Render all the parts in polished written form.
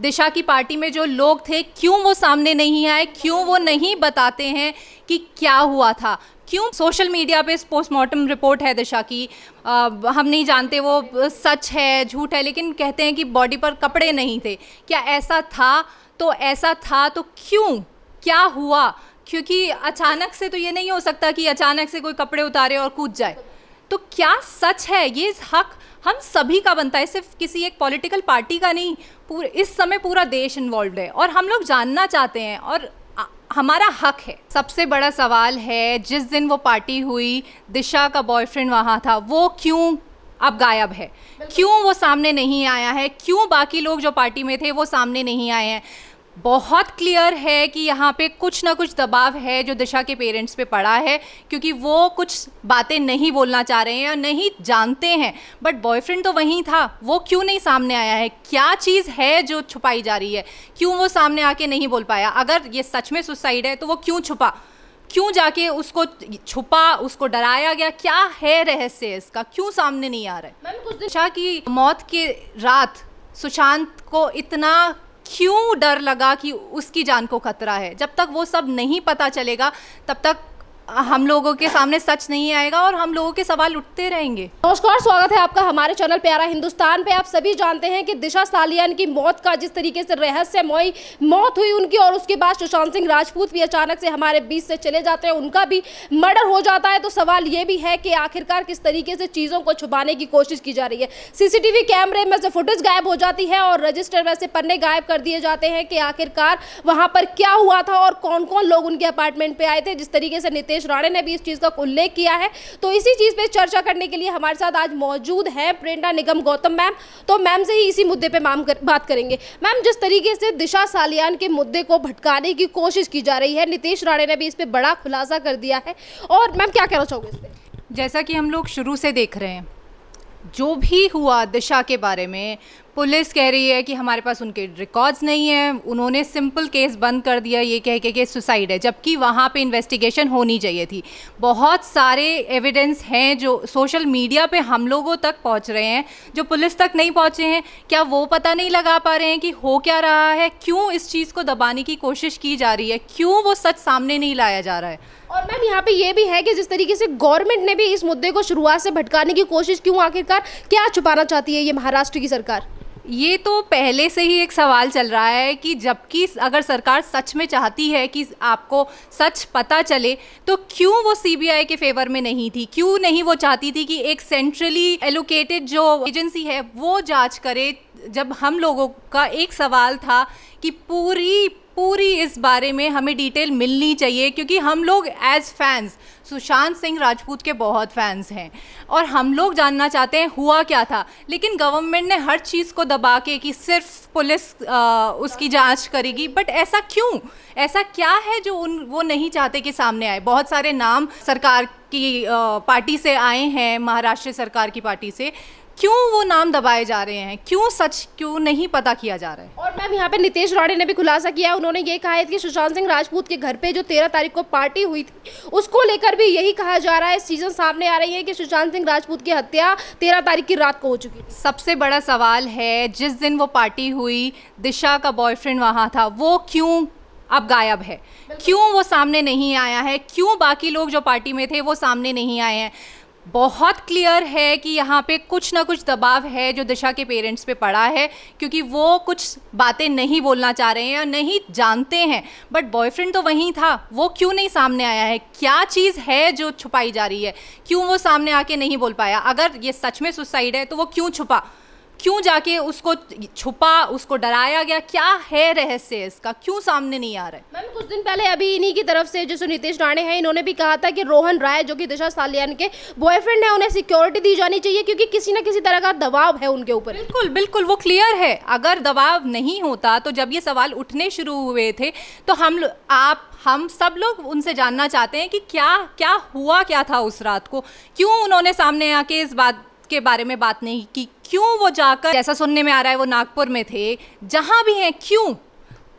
दिशा की पार्टी में जो लोग थे क्यों वो सामने नहीं आए, क्यों वो नहीं बताते हैं कि क्या हुआ था, क्यों सोशल मीडिया पे पोस्टमार्टम रिपोर्ट है दिशा की, हम नहीं जानते वो सच है झूठ है, लेकिन कहते हैं कि बॉडी पर कपड़े नहीं थे। क्या ऐसा था? तो ऐसा था तो क्यों, क्या हुआ? क्योंकि अचानक से तो ये नहीं हो सकता कि अचानक से कोई कपड़े उतारे और कूद जाए। तो क्या सच है? ये हक हम सभी का बनता है, सिर्फ किसी एक पॉलिटिकल पार्टी का नहीं। इस समय पूरा देश इन्वॉल्व है और हम लोग जानना चाहते हैं और हमारा हक है। सबसे बड़ा सवाल है, जिस दिन वो पार्टी हुई दिशा का बॉयफ्रेंड वहाँ था, वो क्यों अब गायब है? क्यों वो सामने नहीं आया है? क्यों बाकी लोग जो पार्टी में थे वो सामने नहीं आए हैं? बहुत क्लियर है कि यहाँ पे कुछ ना कुछ दबाव है जो दिशा के पेरेंट्स पे पड़ा है, क्योंकि वो कुछ बातें नहीं बोलना चाह रहे हैं या नहीं जानते हैं। बट बॉयफ्रेंड तो वहीं था, वो क्यों नहीं सामने आया है? क्या चीज़ है जो छुपाई जा रही है? क्यों वो सामने आके नहीं बोल पाया? अगर ये सच में सुसाइड है तो वो क्यों छुपा? क्यों जाके उसको छुपा, उसको डराया गया? क्या है रहस्य इसका? क्यों सामने नहीं आ रहा है? मैम, कुछ दिशा की मौत के रात सुशांत को इतना क्यों डर लगा कि उसकी जान को खतरा है? जब तक वो सब नहीं पता चलेगा तब तक हम लोगों के सामने सच नहीं आएगा और हम लोगों के सवाल उठते रहेंगे। नमस्कार, स्वागत है आपका हमारे चैनल प्यारा हिंदुस्तान पे। आप सभी जानते हैं कि दिशा सालियान की मौत का जिस तरीके से रहस्यमय मौत हुई उनकी, और उसके बाद सुशांत सिंह राजपूत भी अचानक से हमारे बीच से चले जाते हैं, उनका भी मर्डर हो जाता है। तो सवाल ये भी है कि आखिरकार किस तरीके से चीज़ों को छुपाने की कोशिश की जा रही है। सीसीटीवी कैमरे में से फुटेज गायब हो जाती है और रजिस्टर वैसे पन्ने गायब कर दिए जाते हैं कि आखिरकार वहां पर क्या हुआ था और कौन कौन लोग उनके अपार्टमेंट पे आए थे। जिस तरीके से नितेश राणे ने भी इस चीज का उल्लेख किया है, तो इसी चीज पे चर्चा करने के लिए हमारे साथ आज मौजूद है प्रेरणा निगम गौतम मैम। तो मैम से ही इसी मुद्दे पे बात करेंगे। मैम, जिस तरीके से दिशा सालियान के मुद्दे को भटकाने की कोशिश की जा रही है, नितेश राणे ने भी इस पे बड़ा खुलासा कर दिया है, और मैम क्या कहना चाहोगे इस पे? जैसा कि हम लोग शुरू से देख रहे हैं, जो भी हुआ दिशा के बारे में, पुलिस कह रही है कि हमारे पास उनके रिकॉर्ड्स नहीं है। उन्होंने सिंपल केस बंद कर दिया ये कह के सुसाइड है, जबकि वहाँ पे इन्वेस्टिगेशन होनी चाहिए थी। बहुत सारे एविडेंस हैं जो सोशल मीडिया पे हम लोगों तक पहुँच रहे हैं, जो पुलिस तक नहीं पहुँचे हैं। क्या वो पता नहीं लगा पा रहे हैं कि हो क्या रहा है? क्यों इस चीज़ को दबाने की कोशिश की जा रही है? क्यों वो सच सामने नहीं लाया जा रहा है? और मैम, यहाँ पे ये भी है कि जिस तरीके से गवर्नमेंट ने भी इस मुद्दे को शुरुआत से भटकाने की कोशिश क्यों, आखिरकार क्या छुपाना चाहती है ये महाराष्ट्र की सरकार? ये तो पहले से ही एक सवाल चल रहा है कि जबकि अगर सरकार सच में चाहती है कि आपको सच पता चले, तो क्यों वो सीबीआई के फेवर में नहीं थी? क्यों नहीं वो चाहती थी कि एक सेंट्रली एलोकेटेड जो एजेंसी है वो जांच करे? जब हम लोगों का एक सवाल था कि पूरी इस बारे में हमें डिटेल मिलनी चाहिए, क्योंकि हम लोग एज फैंस सुशांत सिंह राजपूत के बहुत फैंस हैं और हम लोग जानना चाहते हैं हुआ क्या था। लेकिन गवर्नमेंट ने हर चीज़ को दबा के कि सिर्फ पुलिस उसकी जांच करेगी। बट ऐसा क्यों? ऐसा क्या है जो वो नहीं चाहते कि सामने आए? बहुत सारे नाम सरकार की पार्टी से आए हैं, महाराष्ट्र सरकार की पार्टी से। क्यों वो नाम दबाए जा रहे हैं? क्यों सच क्यों नहीं पता किया जा रहा है? और मैम, यहाँ पे नितेश राणे ने भी खुलासा किया। उन्होंने ये कहा है कि सुशांत सिंह राजपूत के घर पे जो 13 तारीख को पार्टी हुई थी, उसको लेकर भी यही कहा जा रहा है। चीजें सामने आ रही है कि सुशांत सिंह राजपूत की हत्या 13 तारीख की रात को हो चुकी है। सबसे बड़ा सवाल है, जिस दिन वो पार्टी हुई दिशा का बॉयफ्रेंड वहाँ था, वो क्यों अब गायब है? क्यों वो सामने नहीं आया है? क्यों बाकी लोग जो पार्टी में थे वो सामने नहीं आए हैं? बहुत क्लियर है कि यहाँ पे कुछ ना कुछ दबाव है जो दिशा के पेरेंट्स पे पड़ा है, क्योंकि वो कुछ बातें नहीं बोलना चाह रहे हैं या नहीं जानते हैं। बट बॉयफ्रेंड तो वहीं था, वो क्यों नहीं सामने आया है? क्या चीज़ है जो छुपाई जा रही है? क्यों वो सामने आके नहीं बोल पाया? अगर ये सच में सुसाइड है तो वो क्यों छुपा? क्यों जाके उसको छुपा, उसको डराया गया? क्या है रहस्य इसका? क्यों सामने नहीं आ रहा है? मैम, कुछ दिन पहले अभी इन्हीं की तरफ से जो नितेश राणे हैं, इन्होंने भी कहा था कि रोहन राय जो कि दिशा सालियान के बॉयफ्रेंड है, उन्हें सिक्योरिटी दी जानी चाहिए, क्योंकि किसी न किसी तरह का दबाव है उनके ऊपर। बिल्कुल बिल्कुल, वो क्लियर है। अगर दबाव नहीं होता तो जब ये सवाल उठने शुरू हुए थे तो हम सब लोग उनसे जानना चाहते हैं कि क्या हुआ क्या था उस रात को? क्यों उन्होंने सामने आके इस बात के बारे में बात नहीं की? क्यों वो जाकर, जैसा सुनने में आ रहा है वो नागपुर में थे, जहां भी हैं, क्यों?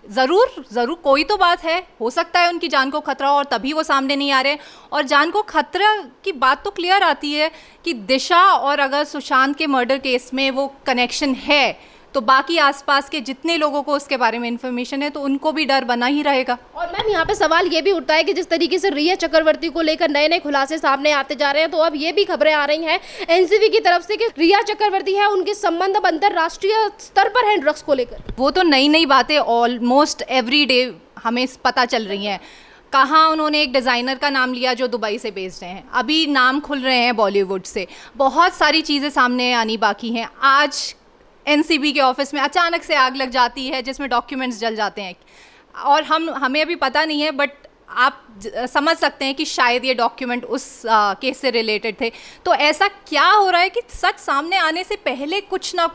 ज़रूर कोई तो बात है, हो सकता है उनकी जान को खतरा हो और तभी वो सामने नहीं आ रहे। और जान को खतरा की बात तो क्लियर आती है कि दिशा और अगर सुशांत के मर्डर केस में वो कनेक्शन है, तो बाकी आसपास के जितने लोगों को उसके बारे में इन्फॉर्मेशन है तो उनको भी डर बना ही रहेगा। और मैम यहाँ पे सवाल ये भी उठता है कि जिस तरीके से रिया चक्रवर्ती को लेकर नए नए खुलासे सामने आते जा रहे हैं, तो अब ये भी खबरें आ रही हैं एनसीबी की तरफ से कि रिया चक्रवर्ती है, उनके संबंध अब अंतरराष्ट्रीय स्तर पर हैं ड्रग्स को लेकर। वो तो नई नई बातें ऑलमोस्ट एवरी डे हमें पता चल रही हैं। कहाँ उन्होंने एक डिज़ाइनर का नाम लिया जो दुबई से बेच रहे हैं, अभी नाम खुल रहे हैं बॉलीवुड से, बहुत सारी चीज़ें सामने आनी बाकी हैं। आज एनसीबी के ऑफिस में अचानक से आग लग जाती है जिसमें डॉक्यूमेंट्स जल जाते हैं, और हमें अभी पता नहीं है, बट आप समझ सकते हैं कि शायद ये डॉक्यूमेंट उस केस से रिलेटेड थे। तो ऐसा क्या हो रहा है कि सच सामने आने से पहले कुछ ना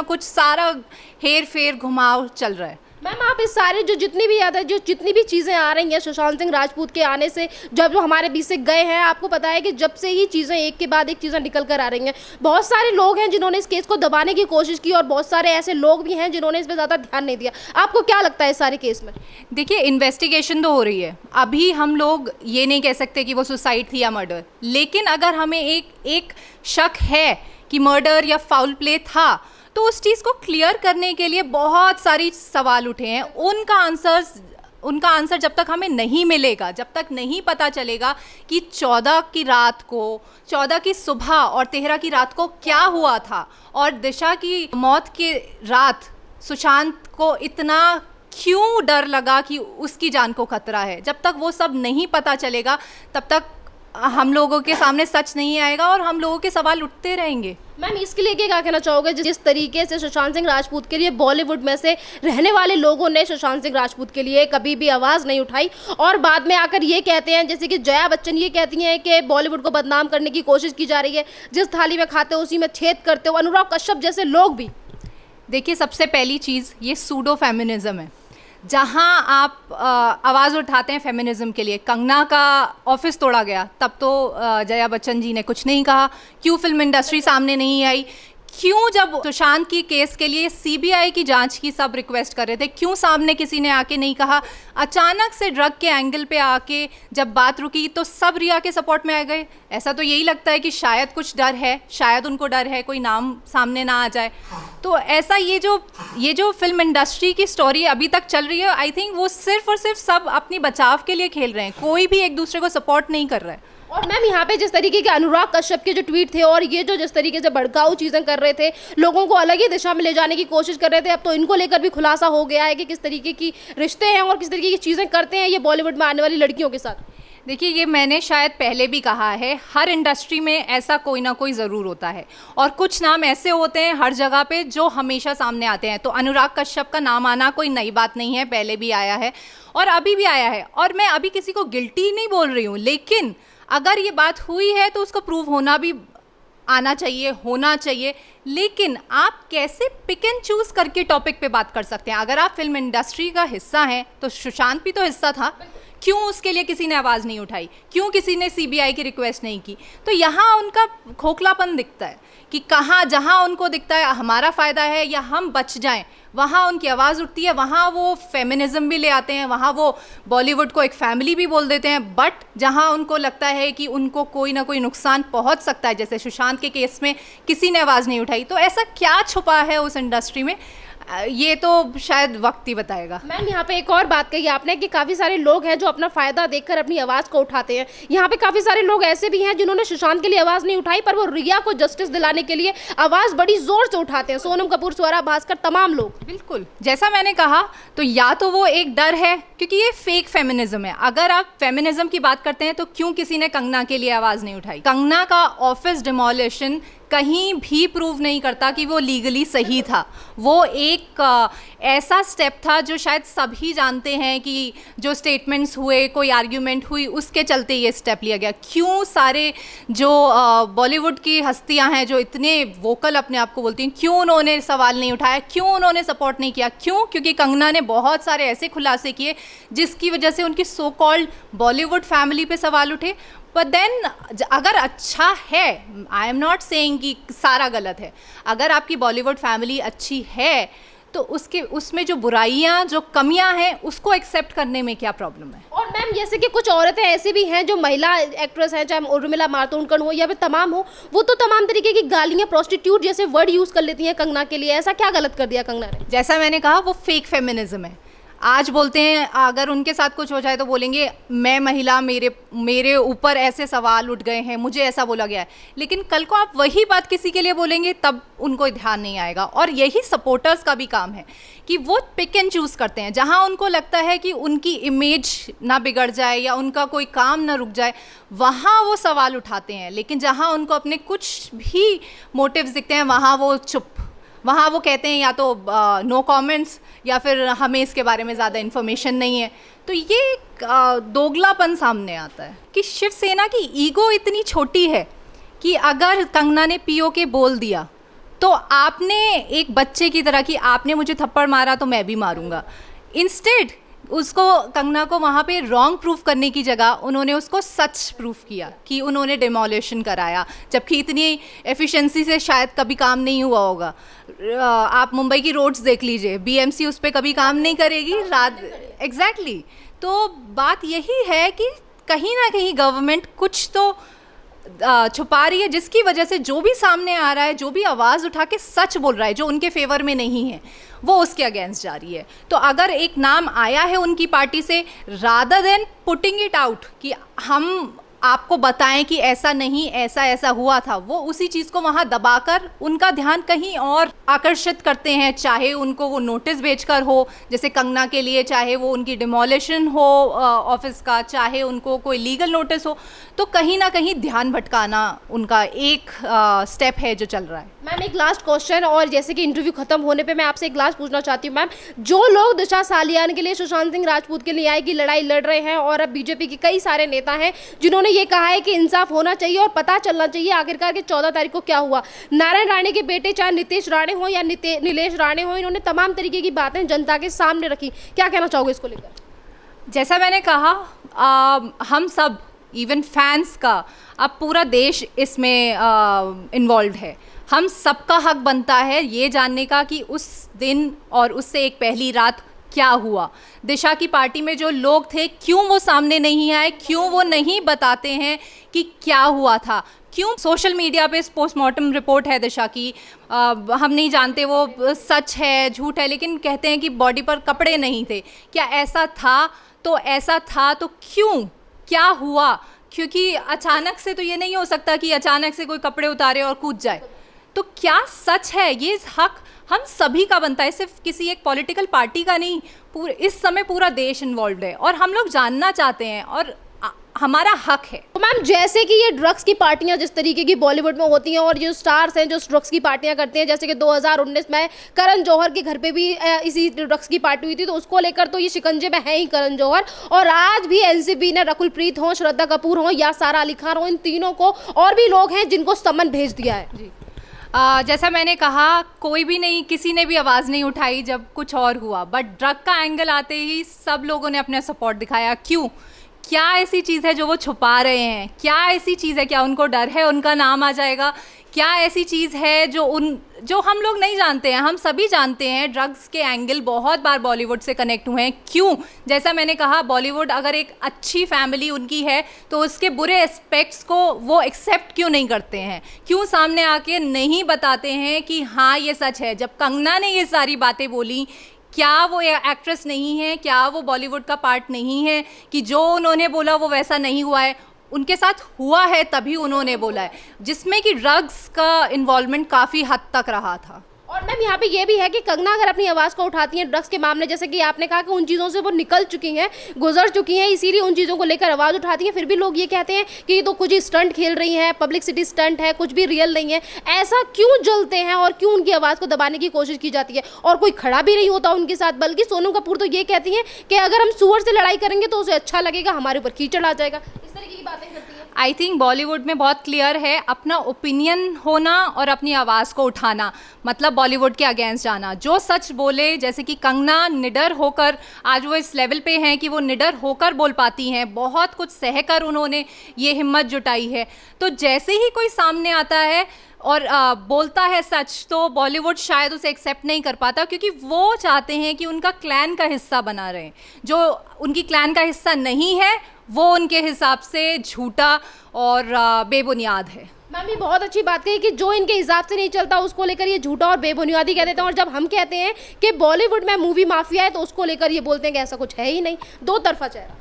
कुछ सारा हेर फेर घुमाव चल रहा है। मैम आप इस सारे जो जितनी भी चीज़ें आ रही हैं सुशांत सिंह राजपूत के आने से, जब जो हमारे बीच से गए हैं, आपको पता है कि जब से ही चीज़ें एक के बाद एक चीज़ें निकल कर आ रही हैं। बहुत सारे लोग हैं जिन्होंने इस केस को दबाने की कोशिश की और बहुत सारे ऐसे लोग भी हैं जिन्होंने इस पर ज़्यादा ध्यान नहीं दिया। आपको क्या लगता है इस सारे केस में? देखिए, इन्वेस्टिगेशन तो हो रही है, अभी हम लोग ये नहीं कह सकते कि वो सुसाइड थी या मर्डर, लेकिन अगर हमें एक शक है कि मर्डर या फाउल प्ले था तो उस चीज़ को क्लियर करने के लिए बहुत सारी सवाल उठे हैं। उनका आंसर जब तक हमें नहीं मिलेगा, जब तक नहीं पता चलेगा कि 14 की रात को, 14 की सुबह और 13 की रात को क्या हुआ था, और दिशा की मौत के रात सुशांत को इतना क्यों डर लगा कि उसकी जान को खतरा है, जब तक वो सब नहीं पता चलेगा तब तक हम लोगों के सामने सच नहीं आएगा और हम लोगों के सवाल उठते रहेंगे। मैम इसके लिए क्या कहना चाहोगे, जिस तरीके से सुशांत सिंह राजपूत के लिए बॉलीवुड में से रहने वाले लोगों ने सुशांत सिंह राजपूत के लिए कभी भी आवाज़ नहीं उठाई, और बाद में आकर ये कहते हैं, जैसे कि जया बच्चन ये कहती हैं कि बॉलीवुड को बदनाम करने की कोशिश की जा रही है, जिस थाली में खाते हो उसी में छेद करते हो, अनुराग कश्यप जैसे लोग भी। देखिए, सबसे पहली चीज़ ये सूडो फेमिनिज्म है, जहां आप आवाज़ उठाते हैं फेमिनिज्म के लिए। कंगना का ऑफिस तोड़ा गया तब तो जया बच्चन जी ने कुछ नहीं कहा, क्यों फिल्म इंडस्ट्री सामने नहीं आई, क्यों जब सुशांत की केस के लिए सीबीआई की जांच की सब रिक्वेस्ट कर रहे थे, क्यों सामने किसी ने आके नहीं कहा। अचानक से ड्रग के एंगल पे आके जब बात रुकी तो सब रिया के सपोर्ट में आ गए। ऐसा तो यही लगता है कि शायद कुछ डर है, शायद उनको डर है कोई नाम सामने ना आ जाए। तो ऐसा ये जो फिल्म इंडस्ट्री की स्टोरी अभी तक चल रही है, आई थिंक वो सिर्फ और सिर्फ सब अपनी बचाव के लिए खेल रहे हैं, कोई भी एक दूसरे को सपोर्ट नहीं कर रहा है। और मैम यहाँ पे जिस तरीके के अनुराग कश्यप के जो ट्वीट थे और ये जो जिस तरीके से भड़काऊ चीज़ें कर रहे थे, लोगों को अलग ही दिशा में ले जाने की कोशिश कर रहे थे, अब तो इनको लेकर भी खुलासा हो गया है कि किस तरीके की रिश्ते हैं और किस तरीके की चीज़ें करते हैं ये बॉलीवुड में आने वाली लड़कियों के साथ। देखिए, ये मैंने शायद पहले भी कहा है, हर इंडस्ट्री में ऐसा कोई ना कोई ज़रूर होता है, और कुछ नाम ऐसे होते हैं हर जगह पे जो हमेशा सामने आते हैं। तो अनुराग कश्यप का नाम आना कोई नई बात नहीं है, पहले भी आया है और अभी भी आया है, और मैं अभी किसी को गिल्टी नहीं बोल रही हूँ, लेकिन अगर ये बात हुई है तो उसको प्रूव होना भी आना चाहिए, होना चाहिए। लेकिन आप कैसे पिक एंड चूज करके टॉपिक पे बात कर सकते हैं? अगर आप फिल्म इंडस्ट्री का हिस्सा हैं तो सुशांत भी तो हिस्सा था, क्यों उसके लिए किसी ने आवाज़ नहीं उठाई, क्यों किसी ने सीबीआई की रिक्वेस्ट नहीं की? तो यहाँ उनका खोखलापन दिखता है कि कहाँ, जहाँ उनको दिखता है हमारा फ़ायदा है या हम बच जाएं, वहाँ उनकी आवाज़ उठती है, वहाँ वो फेमिनिज्म भी ले आते हैं, वहाँ वो बॉलीवुड को एक फैमिली भी बोल देते हैं। बट जहाँ उनको लगता है कि उनको कोई ना कोई नुकसान पहुँच सकता है, जैसे सुशांत के केस में किसी ने आवाज़ नहीं उठाई, तो ऐसा क्या छुपा है उस इंडस्ट्री में, ये तो शायद वक्त ही बताएगा। मैम यहाँ पे एक और बात कही आपने कि काफ़ी सारे लोग हैं जो अपना फ़ायदा देखकर अपनी आवाज़ को उठाते हैं। यहाँ पे काफ़ी सारे लोग ऐसे भी हैं जिन्होंने सुशांत के लिए आवाज़ नहीं उठाई, पर वो रिया को जस्टिस दिलाने के लिए आवाज़ बड़ी ज़ोर से उठाते हैं। सोनम कपूर, स्वरा भास्कर, तमाम लोग। बिल्कुल, जैसा मैंने कहा, तो या तो वो एक डर है क्योंकि ये फेक फेमिनिज्म है। अगर आप फेमिनिज्म की बात करते हैं तो क्यों किसी ने कंगना के लिए आवाज़ नहीं उठाई? कंगना का ऑफिस डिमोलिशन कहीं भी प्रूव नहीं करता कि वो लीगली सही था। वो एक ऐसा स्टेप था जो शायद सभी जानते हैं कि जो स्टेटमेंट्स हुए, कोई आर्ग्यूमेंट हुई, उसके चलते ये स्टेप लिया गया। क्यों सारे जो बॉलीवुड की हस्तियां हैं जो इतने वोकल अपने आप को बोलती हैं, क्यों उन्होंने सवाल नहीं उठाया, क्यों उन्होंने सपोर्ट नहीं किया? क्यों? क्योंकि कंगना ने बहुत सारे ऐसे खुलासे किए जिसकी वजह से उनकी सो कॉल्ड बॉलीवुड फैमिली पे सवाल उठे। बट देन अगर अच्छा है, आई एम नॉट सेइंग कि सारा गलत है, अगर आपकी बॉलीवुड फैमिली अच्छी है तो उसमें जो बुराइयां, जो कमियां हैं, उसको एक्सेप्ट करने में क्या प्रॉब्लम है? और और मैम जैसे कि कुछ औरतें ऐसी भी हैं जो महिला एक्ट्रेस हैं, चाहे उर्मिला मातोंडकर हो या फिर तमाम हो, वो तो तमाम तरीके की गालियां प्रोस्टिट्यूट जैसे वर्ड यूज कर लेती हैं कंगना के लिए। ऐसा क्या गलत कर दिया कंगना ने? जैसा मैंने कहा, वो फेक फेमिनिज्म है। आज बोलते हैं, अगर उनके साथ कुछ हो जाए तो बोलेंगे मैं महिला, मेरे ऊपर ऐसे सवाल उठ गए हैं, मुझे ऐसा बोला गया है। लेकिन कल को आप वही बात किसी के लिए बोलेंगे तब उनको ध्यान नहीं आएगा। और यही सपोर्टर्स का भी काम है कि वो पिक एंड चूज़ करते हैं। जहां उनको लगता है कि उनकी इमेज ना बिगड़ जाए या उनका कोई काम ना रुक जाए, वहाँ वो सवाल उठाते हैं। लेकिन जहाँ उनको अपने कुछ भी मोटिव्स दिखते हैं, वहाँ वो चुप, वहाँ वो कहते हैं या तो नो कमेंट्स या फिर हमें इसके बारे में ज़्यादा इन्फॉर्मेशन नहीं है। तो ये एक दोगलापन सामने आता है कि शिवसेना की ईगो इतनी छोटी है कि अगर कंगना ने पीओके बोल दिया तो आपने एक बच्चे की तरह कि आपने मुझे थप्पड़ मारा तो मैं भी मारूंगा। इंस्टेड उसको, कंगना को वहाँ पे रॉन्ग प्रूफ करने की जगह उन्होंने उसको सच प्रूफ किया कि उन्होंने डिमोलिशन कराया, जबकि इतनी एफिशिएंसी से शायद कभी काम नहीं हुआ होगा। आप मुंबई की रोड्स देख लीजिए, बीएमसी उस पर कभी काम नहीं करेगी रात। एग्जैक्टली। तो बात यही है कि कहीं ना कहीं गवर्नमेंट कुछ तो छुपा रही है, जिसकी वजह से जो भी सामने आ रहा है, जो भी आवाज़ उठा के सच बोल रहा है जो उनके फेवर में नहीं है, वो उसके अगेंस्ट जा रही है। तो अगर एक नाम आया है उनकी पार्टी से, rather than putting it out कि हम आपको बताएं कि ऐसा नहीं, ऐसा ऐसा हुआ था, वो उसी चीज़ को वहाँ दबाकर उनका ध्यान कहीं और आकर्षित करते हैं। चाहे उनको वो नोटिस भेजकर हो, जैसे कंगना के लिए, चाहे वो उनकी डिमोलिशन हो ऑफिस का, चाहे उनको कोई लीगल नोटिस हो, तो कहीं ना कहीं ध्यान भटकाना उनका एक स्टेप है जो चल रहा है। मैम एक लास्ट क्वेश्चन, और जैसे कि इंटरव्यू खत्म होने पे मैं आपसे एक लास्ट पूछना चाहती हूँ मैम, जो लोग दिशा सालियान के लिए, सुशांत सिंह राजपूत के न्याय की लड़ाई लड़ रहे हैं, और अब बीजेपी के कई सारे नेता हैं जिन्होंने ये कहा है कि इंसाफ होना चाहिए और पता चलना चाहिए आखिरकार कि 14 तारीख को क्या हुआ। नारायण राणे के बेटे चाहे नीतीश राणे हो या नीलेश राणे हो, इन्होंने तमाम तरीके की बातें जनता के सामने रखी। क्या कहना चाहोगे इसको लेकर? जैसा मैंने कहा, हम सब, इवन फैंस का, अब पूरा देश इसमें इन्वॉल्व है। हम सबका हक बनता है ये जानने का कि उस दिन और उससे एक पहली रात क्या हुआ। दिशा की पार्टी में जो लोग थे, क्यों वो सामने नहीं आए, क्यों वो नहीं बताते हैं कि क्या हुआ था, क्यों सोशल मीडिया पे पोस्टमार्टम रिपोर्ट है दिशा की, हम नहीं जानते वो सच है झूठ है, लेकिन कहते हैं कि बॉडी पर कपड़े नहीं थे। क्या ऐसा था? तो ऐसा था तो क्यों, क्या हुआ? क्योंकि अचानक से तो ये नहीं हो सकता कि अचानक से कोई कपड़े उतारे और कूद जाए। तो क्या सच है? ये हक हम सभी का बनता है, सिर्फ किसी एक पॉलिटिकल पार्टी का नहीं। पूरे इस समय पूरा देश इन्वॉल्व है और हम लोग जानना चाहते हैं और हमारा हक है। तो मैम जैसे कि ये ड्रग्स की पार्टियां जिस तरीके की बॉलीवुड में होती हैं और जो स्टार्स हैं जो ड्रग्स की पार्टियां करते हैं, जैसे कि 2019 में करण जौहर के घर पे भी इसी ड्रग्स की पार्टी हुई थी, तो उसको लेकर तो ये शिकंजे में है ही करण जौहर। और आज भी एनसीबी ने रकुल प्रीत हो, श्रद्धा कपूर हो या सारा अली खान हो, इन तीनों को, और भी लोग हैं जिनको समन भेज दिया है। जी जैसा मैंने कहा, कोई भी नहीं, किसी ने भी आवाज़ नहीं उठाई जब कुछ और हुआ, बट ड्रग का एंगल आते ही सब लोगों ने अपना सपोर्ट दिखाया। क्यों? क्या ऐसी चीज़ है जो वो छुपा रहे हैं? क्या ऐसी चीज़ है? क्या उनको डर है उनका नाम आ जाएगा? क्या ऐसी चीज़ है जो हम लोग नहीं जानते हैं? हम सभी जानते हैं ड्रग्स के एंगल बहुत बार बॉलीवुड से कनेक्ट हुए हैं। क्यों? जैसा मैंने कहा, बॉलीवुड अगर एक अच्छी फैमिली उनकी है तो उसके बुरे एस्पेक्ट्स को वो एक्सेप्ट क्यों नहीं करते हैं? क्यों सामने आके नहीं बताते हैं कि हाँ ये सच है? जब कंगना ने ये सारी बातें बोली, क्या वो एक्ट्रेस नहीं है? क्या वो बॉलीवुड का पार्ट नहीं है कि जो उन्होंने बोला वो वैसा नहीं हुआ है? उनके साथ हुआ है तभी उन्होंने बोला है, जिसमें कि ड्रग्स का इन्वॉल्वमेंट काफ़ी हद तक रहा था। और मैम यहाँ पे ये भी है कि कंगना अगर अपनी आवाज़ को उठाती हैं ड्रग्स के मामले, जैसे कि आपने कहा कि उन चीज़ों से वो निकल चुकी हैं, गुजर चुकी हैं, इसीलिए उन चीज़ों को लेकर आवाज़ उठाती हैं, फिर भी लोग ये कहते हैं कि तो कुछ ही स्टंट खेल रही हैं, पब्लिसिटी स्टंट है, कुछ भी रियल नहीं है। ऐसा क्यों जलते हैं और क्यों उनकी आवाज़ को दबाने की कोशिश की जाती है? और कोई खड़ा भी नहीं होता उनके साथ, बल्कि सोनम कपूर तो ये कहती हैं कि अगर हम सुअर से लड़ाई करेंगे तो उसे अच्छा लगेगा, हमारे ऊपर कीचड़ आ जाएगा, इस तरीके की बातें करती हैं। आई थिंक बॉलीवुड में बहुत क्लियर है, अपना ओपिनियन होना और अपनी आवाज़ को उठाना, मतलब बॉलीवुड के अगेंस्ट जाना। जो सच बोले, जैसे कि कंगना निडर होकर, आज वो इस लेवल पे हैं कि वो निडर होकर बोल पाती हैं, बहुत कुछ सहकर उन्होंने ये हिम्मत जुटाई है। तो जैसे ही कोई सामने आता है और बोलता है सच, तो बॉलीवुड शायद उसे एक्सेप्ट नहीं कर पाता, क्योंकि वो चाहते हैं कि उनका क्लैन का हिस्सा बना रहे। जो उनकी क्लैन का हिस्सा नहीं है वो उनके हिसाब से झूठा और बेबुनियाद है। मैम ये बहुत अच्छी बात कही कि जो इनके हिसाब से नहीं चलता उसको लेकर ये झूठा और बेबुनियादी कह देते हैं, और जब हम कहते हैं कि बॉलीवुड में मूवी माफिया है तो उसको लेकर ये बोलते हैं कि ऐसा कुछ है ही नहीं, दो तरफा चेहरा।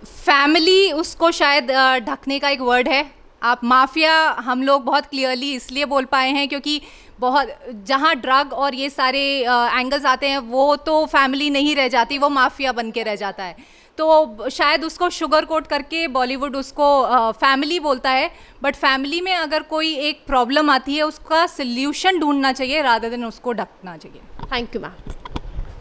फैमिली उसको शायद ढकने का एक वर्ड है। आप माफिया हम लोग बहुत क्लियरली इसलिए बोल पाए हैं क्योंकि बहुत जहाँ ड्रग और ये सारे एंगल्स आते हैं वो तो फैमिली नहीं रह जाती, वो माफिया बन के रह जाता है। तो शायद उसको शुगर कोट करके बॉलीवुड उसको फैमिली बोलता है, बट फैमिली में अगर कोई एक प्रॉब्लम आती है उसका सल्यूशन ढूंढना चाहिए रादर देन उसको ढकना चाहिए। Thank you ma'am.